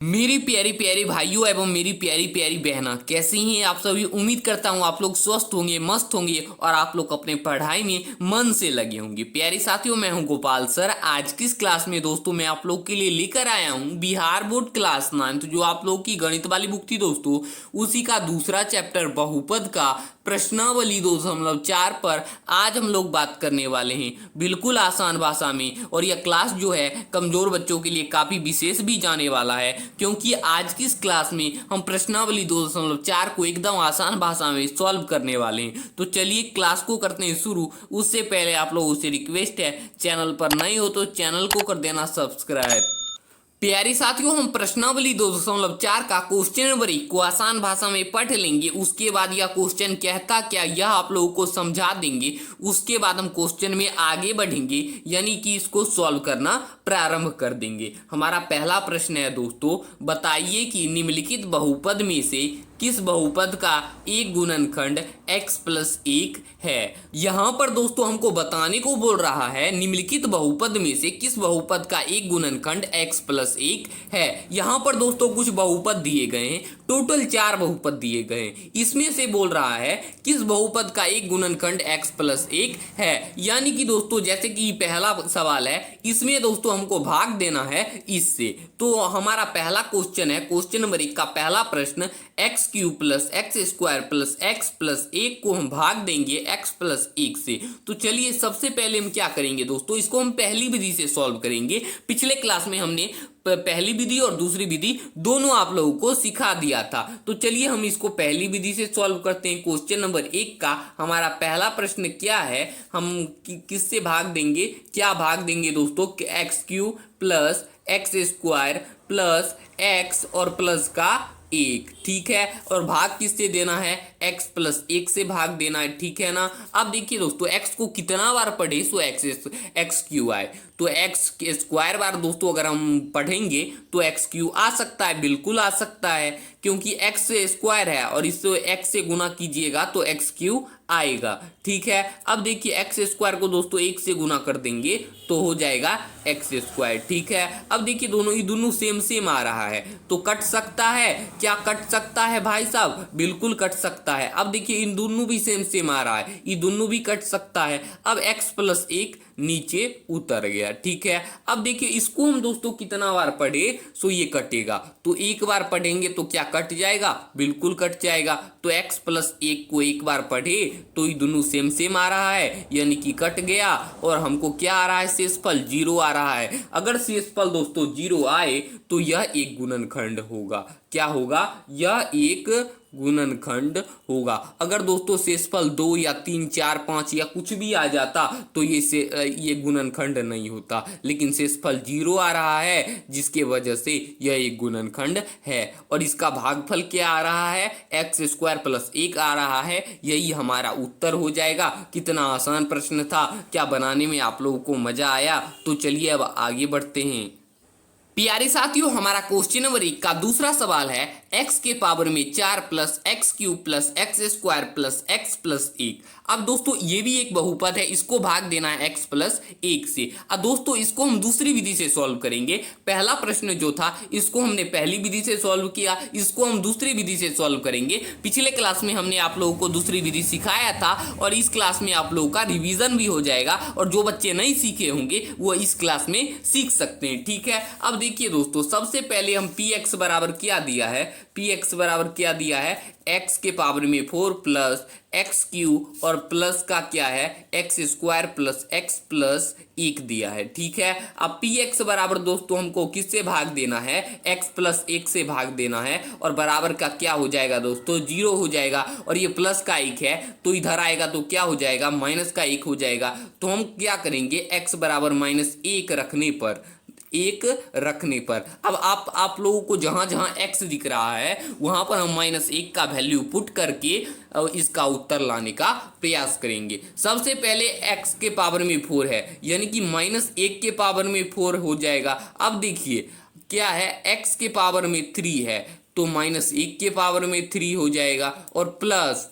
मेरी प्यारी प्यारी भाइयों एवं मेरी प्यारी प्यारी बहना कैसी हैं आप सभी। उम्मीद करता हूँ आप लोग स्वस्थ होंगे, मस्त होंगे और आप लोग अपने पढ़ाई में मन से लगे होंगे। प्यारे साथियों, मैं हूँ गोपाल सर। आज किस क्लास में दोस्तों मैं आप लोग के लिए लेकर आया हूँ बिहार बोर्ड क्लास 9 जो आप लोग की गणित वाली बुक थी दोस्तों, उसी का दूसरा चैप्टर बहुपद का प्रश्नावली 2.4 पर आज हम लोग बात करने वाले हैं बिल्कुल आसान भाषा में। और यह क्लास जो है कमजोर बच्चों के लिए काफी विशेष भी जाने वाला है, क्योंकि आज की इस क्लास में हम प्रश्नावली 2.4 को एकदम आसान भाषा में सॉल्व करने वाले हैं। तो चलिए क्लास को करते हैं शुरू। उससे पहले आप लोगों से रिक्वेस्ट है, चैनल पर नए हो तो चैनल को कर देना सब्सक्राइब। प्यारे साथियों, हम प्रश्नावली 2.4 का क्वेश्चन नंबर 1 को आसान भाषा में पढ़ लेंगे। उसके बाद यह क्वेश्चन कहता क्या यह आप लोगों को समझा देंगे। उसके बाद हम क्वेश्चन में आगे बढ़ेंगे, यानी कि इसको सॉल्व करना प्रारंभ कर देंगे। हमारा पहला प्रश्न है दोस्तों, बताइए कि निम्नलिखित बहुपद में से किस बहुपद का एक गुणनखंड x+1 है। यहां पर दोस्तों हमको बताने को बोल रहा है निम्नलिखित बहुपद में से किस बहुपद का एक गुणनखंड x+1 है। यहां पर दोस्तों कुछ बहुपद दिए गए हैं, टोटल 4 बहुपद दिए गए हैं। इसमें से बोल रहा है किस बहुपद का एक गुणनखंड x+1 है। यानी कि दोस्तों जैसे कि पहला सवाल है, इसमें दोस्तों हमको भाग देना है इससे। तो हमारा पहला क्वेश्चन है, क्वेश्चन नंबर 1 का पहला प्रश्न, x³ + x² + x+1 को हम भाग देंगे x+1 से। तो चलिए सबसे पहले हम क्या करेंगे दोस्तों, इसको हम पहली विधि से सॉल्व करेंगे। पिछले क्लास में हमने पहली विधि और दूसरी विधि दोनों आप लोगों को सिखा दिया था। तो चलिए हम इसको पहली विधि से सॉल्व करते हैं। क्वेश्चन नंबर 1 का हमारा पहला प्रश्न क्या है, हम किससे भाग देंगे, क्या भाग देंगे दोस्तों, x³ + x² + x और प्लस का 1, ठीक है। और भाग किससे देना है, x+1 से भाग देना है, ठीक है ना। अब देखिए दोस्तों x को कितना बार पढ़े, सो x³ आए तो x² बार दोस्तों अगर हम पढ़ेंगे तो x³ आ सकता है, बिल्कुल आ सकता है, क्योंकि x² है और इससे x से गुना कीजिएगा तो x³ आएगा, ठीक है। अब देखिए x² को दोस्तों 1 से गुना कर देंगे तो हो जाएगा x², ठीक है। अब देखिए दोनों सेम सेम आ रहा है तो कट सकता है, क्या कट सकता है भाई साहब, बिल्कुल कट सकता है। अब देखिए इन दोनों भी सेम सेम आ रहा है, ये दोनों भी कट सकता है। अब x+1 नीचे उतर गया, ठीक है। अब देखिए इसको हम दोस्तों कितना बार पढ़े, सो ये कटेगा। तो एक बार पढ़ेंगे तो क्या कट जाएगा, बिल्कुल कट जाएगा। तो x+1 को एक बार पढ़े तो ये दोनों सेम सेम आ रहा है, यानी कि कट गया। और हमको क्या आ रहा है, शेषफल 0 आ रहा है। अगर शेषफल दोस्तों 0 आए तो यह एक गुणनखंड होगा। क्या होगा, यह एक गुणनखंड होगा। अगर दोस्तों शेषफल 2 या 3, 4, 5 या कुछ भी आ जाता तो ये गुणनखंड नहीं होता, लेकिन शेषफल 0 आ रहा है जिसके वजह से यह एक गुणनखंड है। और इसका भागफल क्या आ रहा है, x² + 1 आ रहा है। यही हमारा उत्तर हो जाएगा। कितना आसान प्रश्न था, क्या बनाने में आप लोगों को मजा आया। तो चलिए अब आगे बढ़ते हैं। प्यारे साथियों, हमारा क्वेश्चन नंबर 1 का दूसरा सवाल है, x के पावर में 4 + x³ + x² + x+1। अब दोस्तों ये भी एक बहुपद है, इसको भाग देना है x+1 से। अब दोस्तों इसको हम दूसरी विधि से सॉल्व करेंगे। पहला प्रश्न जो था इसको हमने पहली विधि से सॉल्व किया, इसको हम दूसरी विधि से सॉल्व करेंगे। पिछले क्लास में हमने आप लोगों को दूसरी विधि सिखाया था और इस क्लास में आप लोगों का रिवीजन भी हो जाएगा। और जो बच्चे नहीं सीखे होंगे वो इस क्लास में सीख सकते हैं, ठीक है। अब देखिए दोस्तों सबसे पहले हम px बराबर क्या दिया है, px बराबर क्या दिया है, x के पावर में 4 + x³ और प्लस का क्या है, x² + x+1 दिया है, ठीक है। अब px बराबर दोस्तों हमको किससे भाग देना है, x+1 से भाग देना है। और बराबर का क्या हो जाएगा दोस्तों, 0 हो जाएगा। और ये प्लस का 1 है तो इधर आएगा तो क्या हो जाएगा, माइनस का 1 हो जाएगा। तो हम क्या करेंगे, x बराबर -1 रखने पर अब आप लोगों को जहां जहां x दिख रहा है वहां पर हम -1 का वैल्यू पुट करके इसका उत्तर लाने का प्रयास करेंगे। सबसे पहले x के पावर में 4 है, यानी कि -1 के पावर में 4 हो जाएगा। अब देखिए क्या है, x के पावर में 3 है तो -1 के पावर में 3 हो जाएगा। और प्लस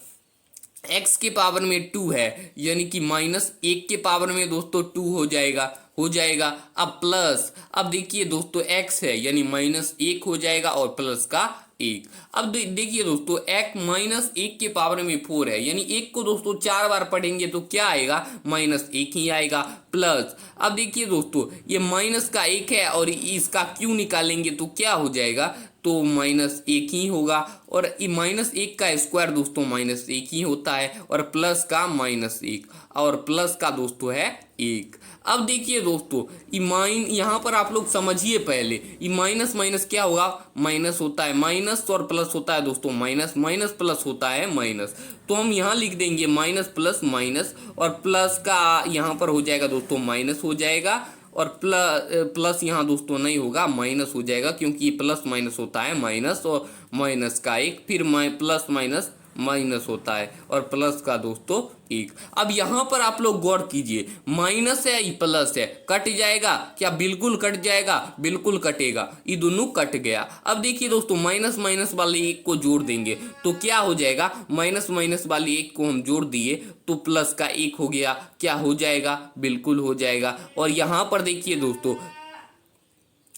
x के पावर में 2 है, यानी कि -1 के पावर में दोस्तों 2 हो जाएगा। हो जाएगा। अब प्लस, अब देखिए दोस्तों x है यानी -1 हो जाएगा और प्लस का 1। अब देखिए दोस्तों x -1 के पावर में 4 है यानी 1 को दोस्तों 4 बार पढ़ेंगे तो क्या आएगा, -1 ही आएगा। प्लस, अब देखिए दोस्तों ये माइनस का 1 है और इसका क्यू निकालेंगे तो क्या हो जाएगा, तो -1 ही होगा। और -1 का स्क्वायर दोस्तों -1 ही होता है और प्लस का -1 और प्लस का दोस्तों है 1। अब देखिए दोस्तों यहाँ पर आप लोग समझिए पहले, ये माइनस माइनस क्या होगा, माइनस होता है माइनस और प्लस होता है दोस्तों माइनस, माइनस प्लस होता है माइनस। तो हम यहाँ लिख देंगे माइनस प्लस माइनस और प्लस का यहाँ पर हो जाएगा दोस्तों माइनस हो जाएगा और प्लस यहाँ दोस्तों नहीं होगा, माइनस हो जाएगा क्योंकि प्लस माइनस होता है माइनस और माइनस का 1, फिर प्लस माइनस माइनस होता है और प्लस का दोस्तों 1। अब यहाँ पर आप लोग गौर कीजिए, माइनस है ये प्लस है, कट जाएगा क्या, बिल्कुल कट जाएगा, बिल्कुल कटेगा, ये दोनों कट गया। अब देखिए दोस्तों माइनस माइनस वाले 1 को जोड़ देंगे तो क्या हो जाएगा, माइनस माइनस वाले 1 को हम जोड़ दिए तो प्लस का 1 हो गया, क्या हो जाएगा, बिल्कुल हो जाएगा। और यहाँ पर देखिए दोस्तों,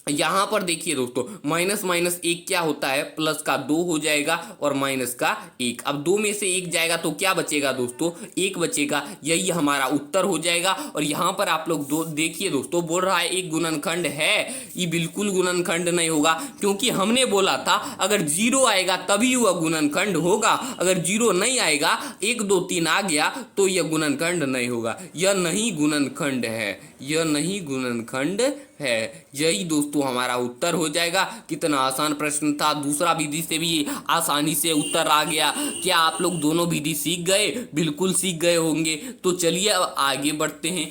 यहाँ पर देखिए दोस्तों माइनस माइनस 1 क्या होता है, प्लस का 2 हो जाएगा और माइनस का 1। अब 2 में से 1 जाएगा तो क्या बचेगा दोस्तों, 1 बचेगा, यही हमारा उत्तर हो जाएगा। और यहाँ पर आप लोग देखिए दोस्तों बोल रहा है एक गुणनखंड है, ये बिल्कुल गुणनखंड नहीं होगा क्योंकि हमने बोला था अगर 0 आएगा तभी वह गुणनखंड होगा, अगर 0 नहीं आएगा 1 2 3 आ गया तो यह गुणनखंड नहीं होगा, यह नहीं गुणनखंड है, यह नहीं गुणनखंड है। यही दोस्तों हमारा उत्तर हो जाएगा। कितना आसान प्रश्न था, दूसरा विधि से भी आसानी से उत्तर आ गया। क्या आप लोग दोनों विधि सीख गए, बिल्कुल सीख गए होंगे। तो चलिए अब आगे बढ़ते हैं।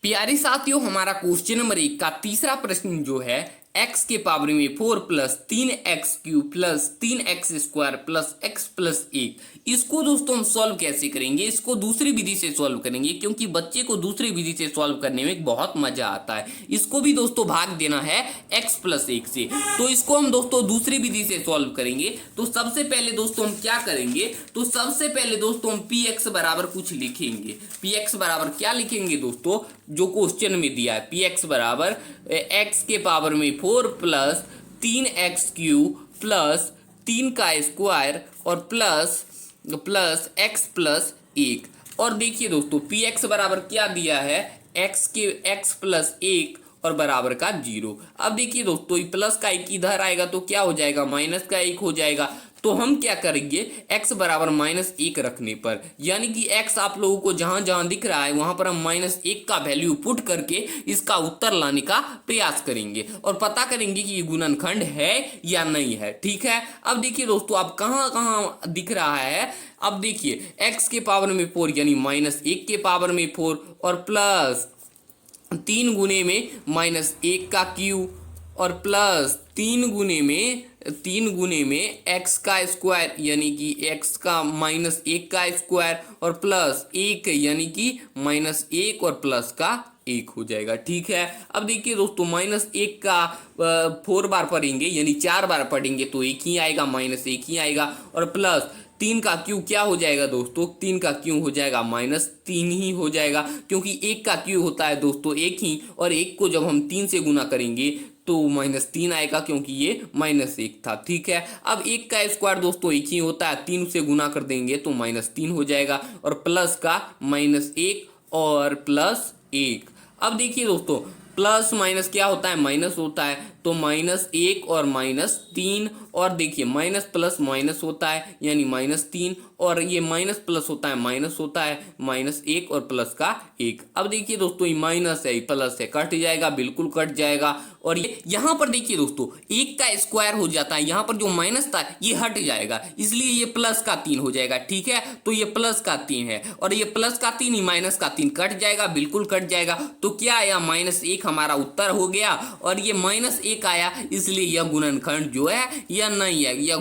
प्यारे साथियों हमारा क्वेश्चन नंबर 1 का तीसरा प्रश्न जो है x के पावर में 4 plus 3x³ plus 3x square plus x plus 1, इसको दोस्तों हम सॉल्व कैसे करेंगे, इसको दूसरी विधि से सॉल्व करेंगे क्योंकि बच्चे को दूसरी विधि से सॉल्व करने में बहुत मजा आता है। इसको भी दोस्तों भाग देना है x प्लस 1 से, तो इसको हम दोस्तों दूसरी विधि से सॉल्व करेंगे। तो सबसे पहले दोस्तों हम क्या करेंगे, तो सबसे पहले दोस्तों हम px बराबर कुछ लिखेंगे। px बराबर क्या लिखेंगे दोस्तों, जो क्वेश्चन में दिया है, px बराबर x के पावर में 4 प्लस 3x³ प्लस 3 का स्क्वायर और प्लस x प्लस 1। और देखिए दोस्तों px बराबर क्या दिया है, x प्लस 1 और बराबर का 0। अब देखिए दोस्तों प्लस का 1 इधर आएगा तो क्या हो जाएगा, माइनस का 1 हो जाएगा। तो हम क्या करेंगे, x बराबर -1 रखने पर, यानी कि x आप लोगों को जहां जहां दिख रहा है वहां पर हम -1 का वैल्यू पुट करके इसका उत्तर लाने का प्रयास करेंगे और पता करेंगे कि ये गुणनखंड है या नहीं है। ठीक है, अब देखिए दोस्तों अब कहां कहां दिख रहा है, अब देखिए x के पावर में 4 यानी -1 के पावर में 4 और प्लस 3 गुने में -1 का क्यू और प्लस 3 गुने में x का स्क्वायर यानी कि x का -1 का स्क्वायर और प्लस 1 यानी कि -1 और प्लस का 1 हो जाएगा। ठीक है, अब देखिए दोस्तों -1 का 4 बार पढ़ेंगे यानी 4 बार पढ़ेंगे तो 1 ही आएगा, -1 ही आएगा और प्लस 3 का क्यू क्या हो जाएगा दोस्तों, 3 का क्यू हो जाएगा -3 ही हो जाएगा क्योंकि 1 का क्यू होता है दोस्तों 1 ही, और 1 को जब हम 3 से गुना करेंगे तो -3 आएगा क्योंकि ये -1 था। ठीक है, अब 1 का स्क्वायर दोस्तों 1 ही होता है, 3 से गुना कर देंगे तो -3 हो जाएगा और प्लस का -1 और प्लस 1। अब देखिए दोस्तों प्लस माइनस क्या होता है, माइनस होता है, तो -1 और -3 और देखिए माइनस प्लस माइनस होता है यानी -3 और ये माइनस प्लस होता है माइनस होता है, -1 और प्लस का 1। अब देखिए दोस्तों ये माइनस है प्लस है, कट जाएगा, बिल्कुल कट जाएगा। और ये यहाँ पर देखिए दोस्तों 1 का स्क्वायर हो जाता है, यहाँ पर जो माइनस था ये हट जाएगा, इसलिए ये प्लस का 3 हो जाएगा। ठीक है, तो ये प्लस का 3 है और ये प्लस का 3 ही माइनस का 3 कट जाएगा, बिल्कुल कट जाएगा। तो क्या आया, -1 हमारा उत्तर हो गया और ये -1 आया, इसलिए यह गुणनखंड जो है यह नहीं है, यह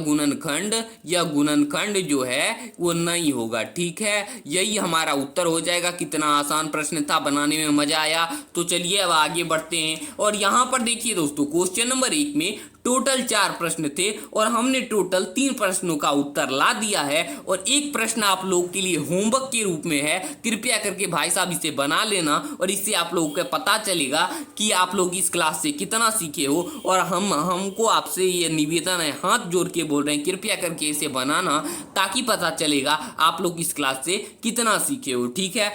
गुणनखंड जो है वो नहीं होगा। ठीक है, यही हमारा उत्तर हो जाएगा। कितना आसान प्रश्न था, बनाने में मजा आया। तो चलिए अब आगे बढ़ते हैं और यहाँ पर देखिए दोस्तों क्वेश्चन नंबर 1 में टोटल 4 प्रश्न थे और हमने टोटल 3 प्रश्नों का उत्तर ला दिया है और एक प्रश्न आप लोगों के लिए होमवर्क के रूप में है। कृपया करके भाई साहब इसे बना लेना और इससे आप लोगों को पता चलेगा कि आप लोग इस क्लास से कितना सीखे हो। और हमको आपसे ये निवेदन है, हाथ जोड़ के बोल रहे हैं, कृपया करके इसे बनाना ताकि पता चलेगा आप लोग इस क्लास से कितना सीखे हो। ठीक है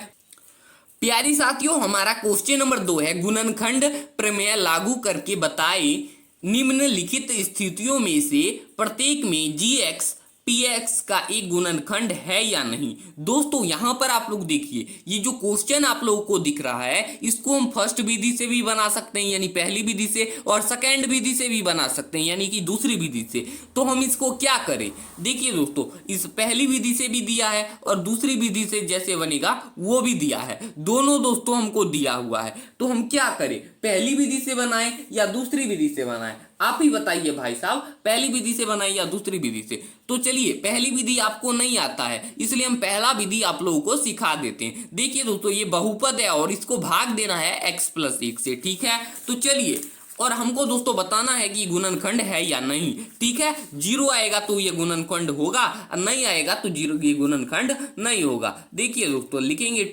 प्यारी साथियों, हमारा क्वेश्चन नंबर 2 है, गुणनखंड प्रमेय लागू करके बताए निम्नलिखित स्थितियों में से प्रत्येक में gx px का एक गुणनखंड है या नहीं। दोस्तों यहां पर आप लोग देखिए, ये जो क्वेश्चन आप लोगों को दिख रहा है इसको हम फर्स्ट विधि से भी बना सकते हैं यानी पहली विधि से, और सेकेंड विधि से भी बना सकते हैं यानी कि दूसरी विधि से। तो हम इसको क्या करें, देखिए दोस्तों, इस पहली विधि से भी दिया है और दूसरी विधि से जैसे बनेगा वो भी दिया है, दोनों दोस्तों हमको दिया हुआ है। तो हम क्या करें, पहली विधि से बनाएं या दूसरी विधि से बनाएं, आप ही बताइए भाई साहब, पहली विधि से बनाए या दूसरी विधि से। तो चलिए, पहली विधि आपको नहीं आता है इसलिए हम पहला विधि आप लोगों को सिखा देते हैं। देखिए दोस्तों, ये बहुपद है और इसको भाग देना है x+1 से। ठीक है, तो चलिए, और हमको दोस्तों बताना है कि गुणनखंड है या नहीं। ठीक है, 0 आएगा तो ये गुणनखंड होगा और नहीं आएगा तो 0 ये गुणनखंड नहीं होगा। देखिए दोस्तों, लिखेंगे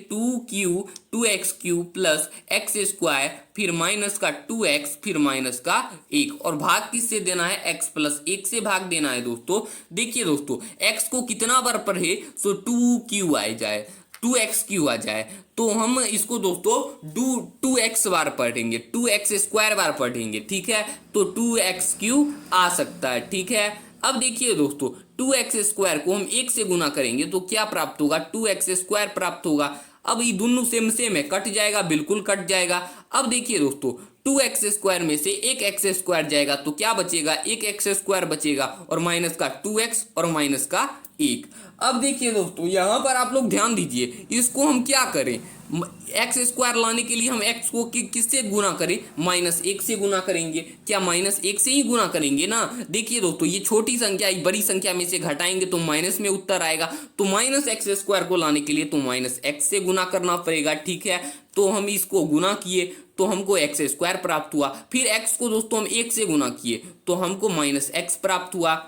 2x³ प्लस x² फिर माइनस का 2x फिर माइनस का 1 और भाग किससे देना है, x+1 से भाग देना है दोस्तों। देखिए दोस्तों, x को कितना बार पढ़े सो 2q आ जाए, 2x³ आ जाए, तो हम इसको दोस्तों 2x बार पढ़ेंगे, 2x² बार पढ़ेंगे। ठीक है, तो 2x³ आ सकता है। ठीक है, अब देखिए दोस्तों, 2x² को हम 1 से गुना करेंगे तो क्या प्राप्त होगा, 2x² प्राप्त होगा। अब ये दोनों सेम सेम है, कट जाएगा, बिल्कुल कट जाएगा। अब देखिए दोस्तों, 2x² में से एक x² जाएगा तो क्या बचेगा, एक x² बचेगा और माइनस का 2x और माइनस का 1। अब देखिए दोस्तों, यहां पर आप लोग ध्यान दीजिए, इसको हम क्या करें, x² लाने के लिए हम x को किससे गुना करें, -1 से गुना करेंगे। क्या -1 से ही गुना करेंगे ना। देखिए दोस्तों, ये छोटी संख्या बड़ी संख्या में से घटाएंगे तो माइनस में उत्तर आएगा, तो -x² को लाने के लिए तो -x से गुना करना पड़ेगा। ठीक है, तो हम इसको गुना किए तो हमको x² प्राप्त हुआ, फिर x को दोस्तों हम 1 से गुना किए तो हमको -x प्राप्त हुआ।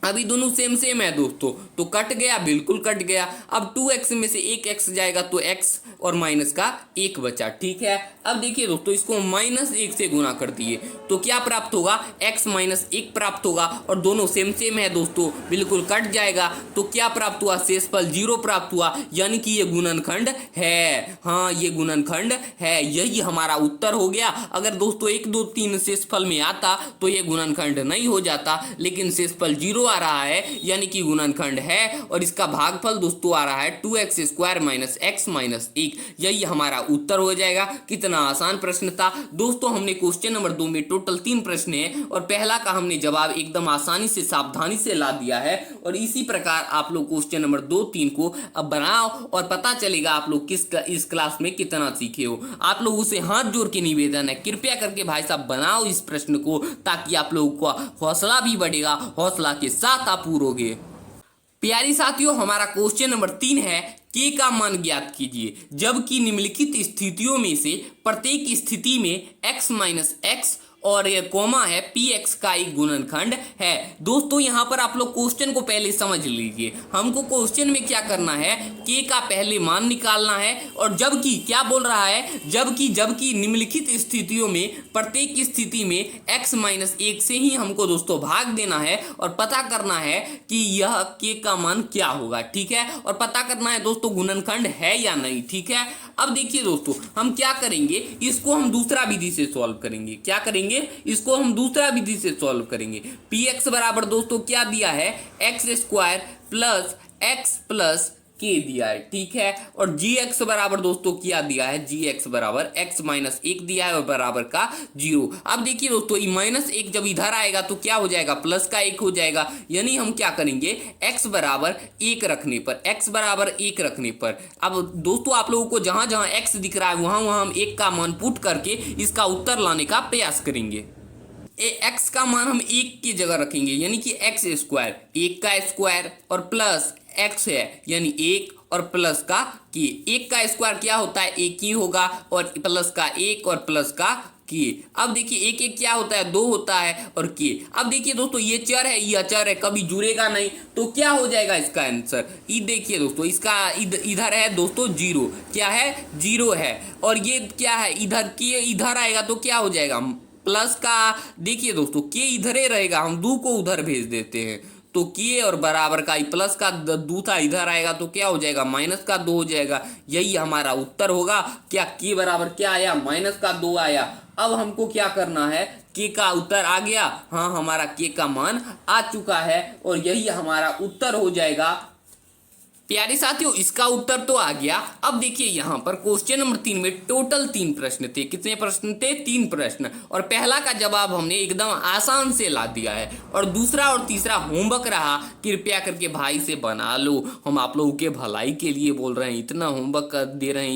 अभी दोनों सेम सेम है दोस्तों, तो कट गया, बिल्कुल कट गया। अब 2x में से एक x जाएगा तो x और माइनस का 1 बचा। ठीक है, अब देखिए दोस्तों, इसको -1 से गुना कर दिए तो क्या प्राप्त होगा, x - 1 प्राप्त होगा और दोनों सेम सेम है दोस्तों, बिल्कुल कट जाएगा। तो क्या प्राप्त हुआ, शेषफल 0 प्राप्त हुआ, यानी कि ये गुणनखंड है। हाँ, ये गुणनखंड है, यही हमारा उत्तर हो गया। अगर दोस्तों 1 2 3 शेषफल में आता तो ये गुणनखंड नहीं हो जाता, लेकिन शेषफल 0 आ रहा है यानी कि गुणनखंड है और इसका भागफल दोस्तों आ रहा है 2x² - x - 1, यही हमारा उत्तर हो जाएगा। कितना आसान प्रश्न था दोस्तों। हमने क्वेश्चन नंबर 2 में टोटल 3 प्रश्न है और पहला का हमने जवाब एकदम आसानी से सावधानी से ला दिया है और इसी प्रकार आप लोग क्वेश्चन नंबर 2 3 को अब बनाओ और पता चलेगा आप लोग इस क्लास में कितना सीखे हो। आप लोगों से हाथ जोड़ के निवेदन है, कृपया करके भाई साहब बनाओ इस प्रश्न को, ताकि आप लोगों का हौसला भी बढ़ेगा, हौसला के साथ आप पूरोगे। प्यारी साथियों, हमारा क्वेश्चन नंबर 3 है, के का मान ज्ञात कीजिए जबकि निम्नलिखित स्थितियों में से प्रत्येक स्थिति में x - x और ये कॉमा है px का एक गुणनखंड है। दोस्तों यहाँ पर आप लोग क्वेश्चन को पहले समझ लीजिए। हमको क्वेश्चन में क्या करना है, k का पहले मान निकालना है और जबकि क्या बोल रहा है, जबकि निम्नलिखित स्थितियों में प्रत्येक स्थिति में x - 1 से ही हमको दोस्तों भाग देना है और पता करना है कि यह k का मान क्या होगा। ठीक है, और पता करना है दोस्तों गुणनखंड है या नहीं। ठीक है, अब देखिए दोस्तों, हम क्या करेंगे, इसको हम दूसरा विधि से सॉल्व करेंगे। क्या करेंगे, इसको हम दूसरा विधि से सॉल्व करेंगे। px बराबर दोस्तों क्या दिया है, x² plus x plus k दिया है। ठीक है, और gx बराबर दोस्तों क्या दिया है, gx बराबर x - 1 दिया है और बराबर का 0। अब देखिए दोस्तों, -1 जब इधर आएगा तो क्या हो जाएगा, प्लस का 1 हो जाएगा, यानी हम क्या करेंगे, x बराबर 1 रखने पर, x बराबर 1 रखने पर, अब दोस्तों आप लोगों को जहां जहां x दिख रहा है वहां वहां हम 1 का मान पुट करके इसका उत्तर लाने का प्रयास करेंगे। x का मान हम 1 की जगह रखेंगे, यानी कि x², 1 का स्क्वायर और प्लस x है यानी 1 और प्लस का k। 1 का स्क्वायर क्या होता है, 1 ही होगा और प्लस का 1 और प्लस का के। अब देखिए एक एक क्या होता है, 2 होता है और के। अब देखिए दोस्तों ये चर है, ये अचर है, कभी जुड़ेगा नहीं, तो क्या हो जाएगा इसका आंसर। ये देखिए दोस्तों इसका इधर है दोस्तों 0, क्या है 0 है, और ये क्या है इधर के, इधर आएगा तो क्या हो जाएगा प्लस का। देखिए दोस्तों के इधर ही रहेगा, हम 2 को उधर भेज देते हैं, तो के और बराबर का प्लस का 2 था, इधर आएगा तो क्या हो जाएगा माइनस का 2 हो जाएगा। यही हमारा उत्तर होगा। क्या के बराबर क्या आया, माइनस का 2 आया। अब हमको क्या करना है, के का उत्तर आ गया, हाँ हमारा के का मान आ चुका है, और यही हमारा उत्तर हो जाएगा। प्यारे साथियों इसका उत्तर तो आ गया। अब देखिए यहाँ पर क्वेश्चन नंबर 3 में टोटल 3 प्रश्न थे। कितने प्रश्न थे, 3 प्रश्न, और पहला का जवाब हमने एकदम आसान से ला दिया है, और दूसरा और तीसरा होमवर्क रहा, कृपया करके भाई से बना लो। हम आप लोगों के भलाई के लिए बोल रहे हैं, इतना होमवर्क दे रहे हैं,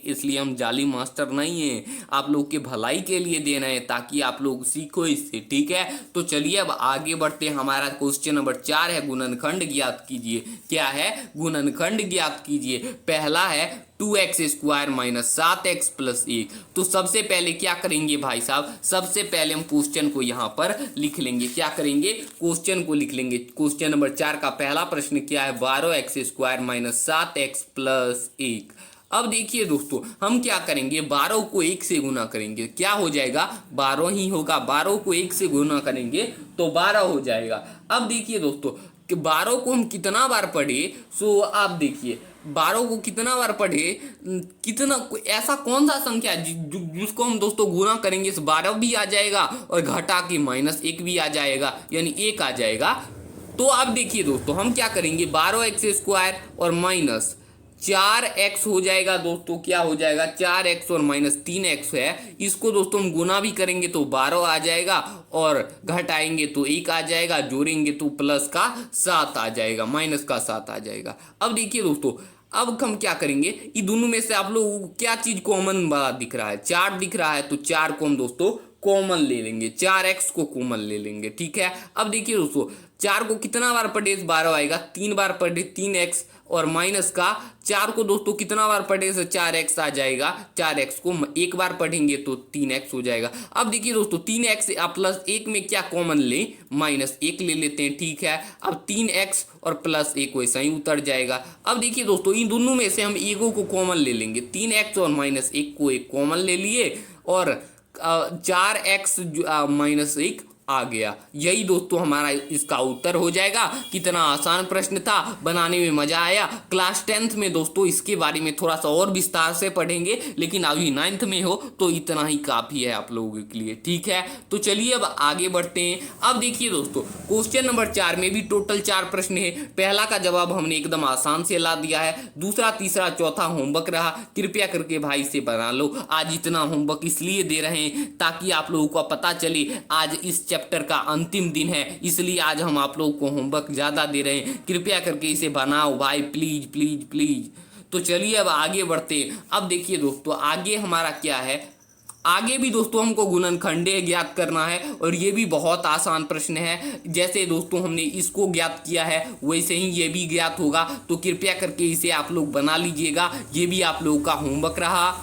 इसलिए हम जाली मास्टर नहीं हैं, आप लोग के भलाई के लिए दे रहे हैं ताकि आप लोग सीखो इससे, ठीक है। तो चलिए अब आगे बढ़ते हैं। हमारा क्वेश्चन नंबर 4 है, गुणनखंड ज्ञात कीजिए। क्या है, गुणनखंड ज्ञात कीजिए। पहला है 2x² माइनस 7x प्लस 1। तो सबसे पहले क्या करेंगे भाई साहब, सबसे पहले हम क्वेश्चन को यहाँ पर लिख लेंगे। क्या करेंगे, क्वेश्चन को लिख लेंगे। क्वेश्चन नंबर 4 का पहला प्रश्न क्या है, 12x² माइनस 7x प्लस 1। अब देखिए दोस्तों हम क्या करेंगे, 12 को 1 से गुना करेंगे, क्या हो जाएगा 12 ही होगा। 12 को 1 से गुना करेंगे तो 12 हो जाएगा। अब देखिए दोस्तों कि 12 को हम कितना बार पढ़े, सो आप देखिए 12 को कितना बार पढ़े, कितना ऐसा कौन सा संख्या है जिसको हम दोस्तों गुना करेंगे इस 12 भी आ जाएगा और घटा के -1 भी आ जाएगा, यानी 1 आ जाएगा। तो अब देखिए दोस्तों हम क्या करेंगे, 12x² और माइनस 4x हो जाएगा दोस्तों, क्या हो जाएगा 4x और -3x है, इसको दोस्तों हम गुना भी करेंगे तो 12 आ जाएगा, और घटाएंगे तो 1 आ जाएगा, जोड़ेंगे तो प्लस का 7 आ जाएगा, माइनस का 7 आ जाएगा। अब देखिए दोस्तों अब हम क्या करेंगे, ये दोनों में से आप लोगों को क्या चीज कॉमन वाला दिख रहा है, 4 दिख रहा है, तो 4 को हम दोस्तों कॉमन ले लेंगे, 4x को कॉमन ले लेंगे, ठीक है। अब देखिए दोस्तों 4 को कितना बार पढ़े 12 आएगा, 3 बार पढ़े 3x, और माइनस का 4 को दोस्तों कितना बार पढ़े तो 4x आ जाएगा, 4x को 1 बार पढ़ेंगे तो 3x हो जाएगा। अब देखिए दोस्तों 3x प्लस 1 में क्या कॉमन ले, -1 ले लेते हैं, ठीक है। अब 3x और प्लस 1 वैसा ही उतर जाएगा। अब देखिए दोस्तों इन दोनों में से हम एगो को कॉमन ले लेंगे, 3x और -1 को एक कॉमन ले लिए, और 4x -1 आ गया। यही दोस्तों हमारा इसका उत्तर हो जाएगा। कितना आसान प्रश्न था, बनाने में मजा आया। क्लास 10th में दोस्तों इसके बारे में थोड़ा सा और विस्तार से पढ़ेंगे, लेकिन अभी 9th में हो तो इतना ही काफी है आप लोगों के लिए, ठीक है। तो चलिए अब आगे बढ़ते हैं। अब देखिए दोस्तों क्वेश्चन नंबर 4 में भी टोटल 4 प्रश्न है। पहला का जवाब हमने एकदम आसान से ला दिया है, दूसरा तीसरा चौथा होमवर्क रहा, कृपया करके भाई से बना लो। आज इतना होमवर्क इसलिए दे रहे हैं ताकि आप लोगों को पता चले आज इस चैप्टर का अंतिम दिन है, इसलिए आज हम आप लोगों को होमवर्क ज्यादा दे रहे हैं। कृपया करके इसे बनाओ भाई, प्लीज प्लीज प्लीज। तो चलिए अब आगे बढ़ते हैं। अब देखिए दोस्तों आगे हमारा क्या है, आगे भी दोस्तों हमको गुणनखंडीय ज्ञात करना है, और ये भी बहुत आसान प्रश्न है। जैसे दोस्तों हमने इसको ज्ञात किया है वैसे ही ये भी ज्ञात होगा, तो कृपया करके इसे आप लोग बना लीजिएगा। ये भी आप लोगों का होमवर्क रहा,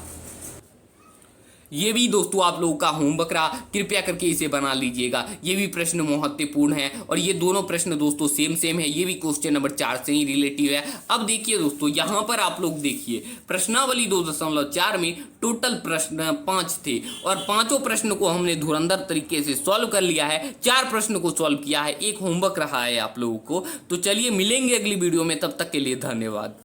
ये भी दोस्तों आप लोगों का होमवर्क रहा, कृपया करके इसे बना लीजिएगा। ये भी प्रश्न महत्वपूर्ण है, और ये दोनों प्रश्न दोस्तों सेम है, ये भी क्वेश्चन नंबर 4 से ही रिलेटिव है। अब देखिए दोस्तों यहाँ पर आप लोग देखिए प्रश्नावली 2.4 में टोटल प्रश्न 5 थे, और पांचों प्रश्न को हमने धुरंधर तरीके से सॉल्व कर लिया है। 4 प्रश्न को सॉल्व किया है, एक होमवर्क रहा है आप लोगों को। तो चलिए मिलेंगे अगली वीडियो में, तब तक के लिए धन्यवाद।